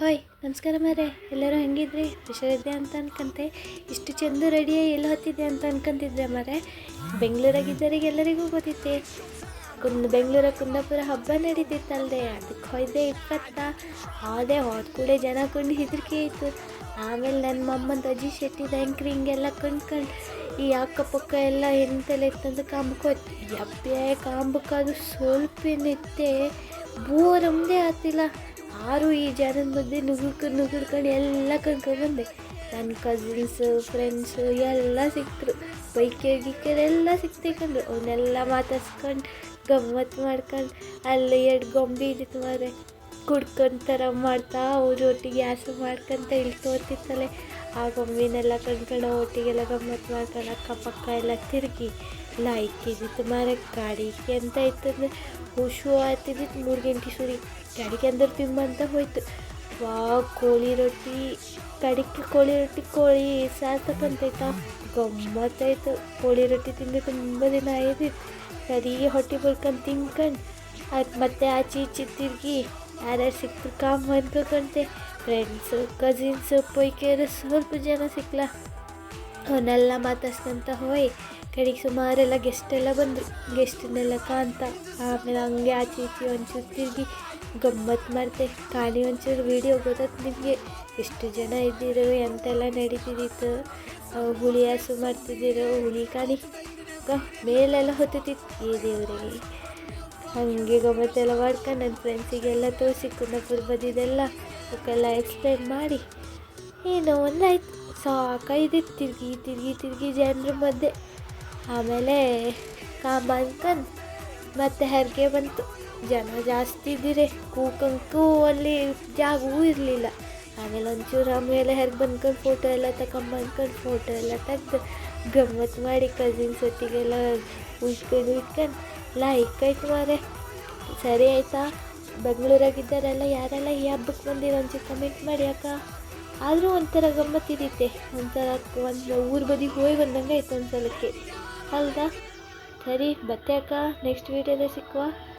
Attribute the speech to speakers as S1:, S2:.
S1: Hi ನಮಸ್ಕಾರ ಮಾರೇ, ಎಲ್ಲರೂ ಹೆಂಗಿದ್ರಿ? ಹುಷಾರಿದ್ದೆ ಅಂತ ಅನ್ಕಂತೆ. ಇಷ್ಟು ಚೆಂದ ರೆಡಿಯಾಗಿ ಎಲ್ಲ ಹೊತ್ತಿದ್ದೆ ಅಂತ ಅನ್ಕೊಂತಿದ್ರೆ ಮಾರೇ, ಬೆಂಗಳೂರಾಗಿದ್ದವರಿಗೆ ಎಲ್ಲರಿಗೂ ಗೊತ್ತೈತೆ. ಬೆಂಗಳೂರ ಕುಂದಾಪುರ ಹಬ್ಬ ನಡೀತಿತ್ತಲ್ದೆ, ಅದಕ್ಕೆ ಹೋಯ್ದೆ ಅದೇ ಹೋದ ಕೂಡ ಜನ ಕೊಂಡು ಹೆದರಿಕೆ ಆಯಿತು. ಆಮೇಲೆ ನನ್ನ ಮಮ್ಮಂದು ಅಜ್ಜಿ ಶೆಟ್ಟಿದ ಆ್ಯಂಕ್ರಿಂಗೆಲ್ಲ ಕೊಂಡ್ಕೊಂಡು ಈ ಅಕ್ಕಪಕ್ಕ ಎಲ್ಲ ಎಂತೆಲ್ಲ ಇತ್ತಂತ ಕಾಂಬಕ್ಕೋಯ್ತು. ಯಪ್ಪೆ ಕಾಂಬಕ್ಕದು ಸ್ವಲ್ಪ ಏನಿತ್ತೆ, ಬೋರ್ ಒಂದೇ ಆಗ್ತಿಲ್ಲ. ಆರು ಈ ಜನದ ಮಧ್ಯೆ ನುಗ್ಗಿಡ್ಕೊಂಡು ಎಲ್ಲ ಕರ್ಕೊಂಡ್ಬಂದೆ. ನನ್ನ ಕಸಿನ್ಸು ಫ್ರೆಂಡ್ಸು ಎಲ್ಲ ಸಿಕ್ಕರು, ಬೈಕರೆಲ್ಲ ಸಿಕ್ತಿಕೊಂಡು ಅವನ್ನೆಲ್ಲ ಮಾತಾಡ್ಸ್ಕೊಂಡು ಗಮ್ಮತ್ತು ಮಾಡ್ಕೊಂಡು ಅಲ್ಲಿ 2 ಗೊಂಬೆ ಇದ್ದಿತ್ತು ಮಾರೆ, ಕುಡ್ಕೊಂತರ ಮಾಡ್ತಾ ಅವ್ರ ಒಟ್ಟಿಗೆ ಹ್ಯಾಸು ಮಾಡ್ಕೊಂತ ಇಲ್ಲಿ ತೋರ್ತಿತ್ತಲೆ. ಆ ಗೊಂಬಿನೆಲ್ಲ ಕಂಡ್ಕೊಂಡು ಒಟ್ಟಿಗೆಲ್ಲ ಗಮ್ಮತ್ತು ಮಾಡ್ಕೊಂಡು ಅಕ್ಕಪಕ್ಕ ಎಲ್ಲ ತಿರುಗಿ ಲೈಕ್ ಇದ್ದಿತ್ತು ಮಾರೆ. ಗಾಡಿಗೆ ಅಂತ ಇತ್ತಂದ್ರೆ ಹುಷು ಆಗ್ತಿದ್ದಿತ್ತು. 3 ಗಂಟೆ ಸುರಿ ಗಾಡಿಗೆ ಅಂದ್ರೆ ತಿಂಬಂತ ಹೋಯ್ತು. ಕೋಳಿ ರೊಟ್ಟಿ ಕಡಿಕೆ ಕೋಳಿ ಸಾರು ತಗೊಂತೈತಾ, ಗಮ್ಮತ್ತಾಯ್ತು. ಕೋಳಿ ರೊಟ್ಟಿ ತಿಂದು ತುಂಬ ದಿನ ಆಯ್ದಿತ್ತು. ಸರಿ ಹೊಟ್ಟೆ ಬರ್ಕೊಂಡು ತಿನ್ಕೊಂಡು ಅದು ಮತ್ತೆ ಆಚೆ ಈಚೆ ತಿರುಗಿ ಯಾರ್ಯಾರು ಸಿಕ್ತು ಕಾಮ್ ಅಂದ್ಕೊಂಡೆ. ಫ್ರೆಂಡ್ಸು ಕಸಿನ್ಸು ಪೊಯ್ಕೆರು ಸ್ವಲ್ಪ ಜನ ಸಿಕ್ಕಲ, ಅವನ್ನೆಲ್ಲ ಮಾತಾಡ್ಸ್ಕೊಂತ ಹೋಯ್ ಕಡೆಗೆ ಸುಮಾರೆಲ್ಲ ಗೆಸ್ಟೆಲ್ಲ ಬಂದರು. ಗೆಸ್ಟನ್ನೆಲ್ಲ ಕಾಂತ ಆಮೇಲೆ ಹಂಗೆ ಆಚೆ ಈಚೆ ಒಂಚೂರು ತಿರುಗಿ ಗಮ್ಮತ್ತು ಮಾಡ್ತೆ. ಕಾಣಿ ಒಂಚೂರು ವೀಡಿಯೋ ಗೊತ್ತಾಯ್ತು ನಿಮಗೆ, ಎಷ್ಟು ಜನ ಇದ್ದಿರು, ಎಂತೆಲ್ಲ ನಡೀತಿದ್ದಿತ್ತು. ಹುಳಿ ಹಸು ಮಾಡ್ತಿದ್ದಿರು, ಹುಳಿ ಕಾಣಿ ಮೇಲೆಲ್ಲ ಹೊತ್ತಿತ್ತು. ಈ ದೇವರಿಗೆ ಹಾಗೆ ಗಮ್ಮತ್ತೆಲ್ಲ ಮಾಡ್ಕೊಂಡು ನನ್ನ ಫ್ರೆಂಡ್ಸಿಗೆಲ್ಲ ತೋರಿಸಿ ಕುಂದಾಪುರ ಬದಿದೆಲ್ಲ ಅವಕ್ಕೆಲ್ಲ ಎಕ್ಸ್ಪ್ಲೇನ್ ಮಾಡಿ ಏನೋ ಒಂದಾಯ್ತು. ಸಾಕಾಯ್ದಿತ್ತು ತಿರುಗಿ ಜನರ ಮಧ್ಯೆ. ಆಮೇಲೆ ಕಾಂಬ ಅಂದ್ಕೊಂಡು ಮತ್ತೆ ಹೆರಿಗೆ ಬಂತು. ಜನ ಜಾಸ್ತಿ ಇದ್ದಿರೆ ಕೂಕಂಕೂ ಅಲ್ಲಿ ಜಾಗವೂ ಇರಲಿಲ್ಲ. ಆಮೇಲೆ ಒಂಚೂರು ಆಮೇಲೆ ಹೆರ್ಗೆ ಬಂದ್ಕೊಂಡು ಫೋಟೋ ಎಲ್ಲ ತಗೊಂಬಂದ್ಕೊಂಡು ಫೋಟೋ ಎಲ್ಲ ತೆಗ್ದು ಗಮ್ಮತ್ತು ಮಾಡಿ ಕಸಿನ್ಸ್ ಒಟ್ಟಿಗೆಲ್ಲ ಉಳ್ಕೊಂಡು ಲೈಕ್ ಆಯ್ತು ಮಾರೆ. ಸರಿ ಆಯಿತಾ? ಬೆಂಗಳೂರಾಗಿದ್ದಾರೆಲ್ಲ ಯಾರೆಲ್ಲ ಈ ಹಬ್ಬಕ್ಕೆ ಬಂದಿರೋ ಒಂಚೂರು ಕಮೆಂಟ್ ಮಾಡಿ ಅಕ್ಕ. ಆದರೂ ಒಂಥರ ಗಮ್ಮತ್ತಿರುತ್ತೆ, ಒಂಥರ ಒಂದು ಊರ ಬದಿಗೆ ಹೋಗಿ ಬಂದಂಗೆ ಆಯ್ತು ಒಂದು ಸಲಕ್ಕೆ, ಹೌದಾ? ಸರಿ ಬತ್ತೆ ಅಕ್ಕ, ನೆಕ್ಸ್ಟ್ ವೀಡಿಯೋದಲ್ಲಿ ಸಿಕ್ಕುವ.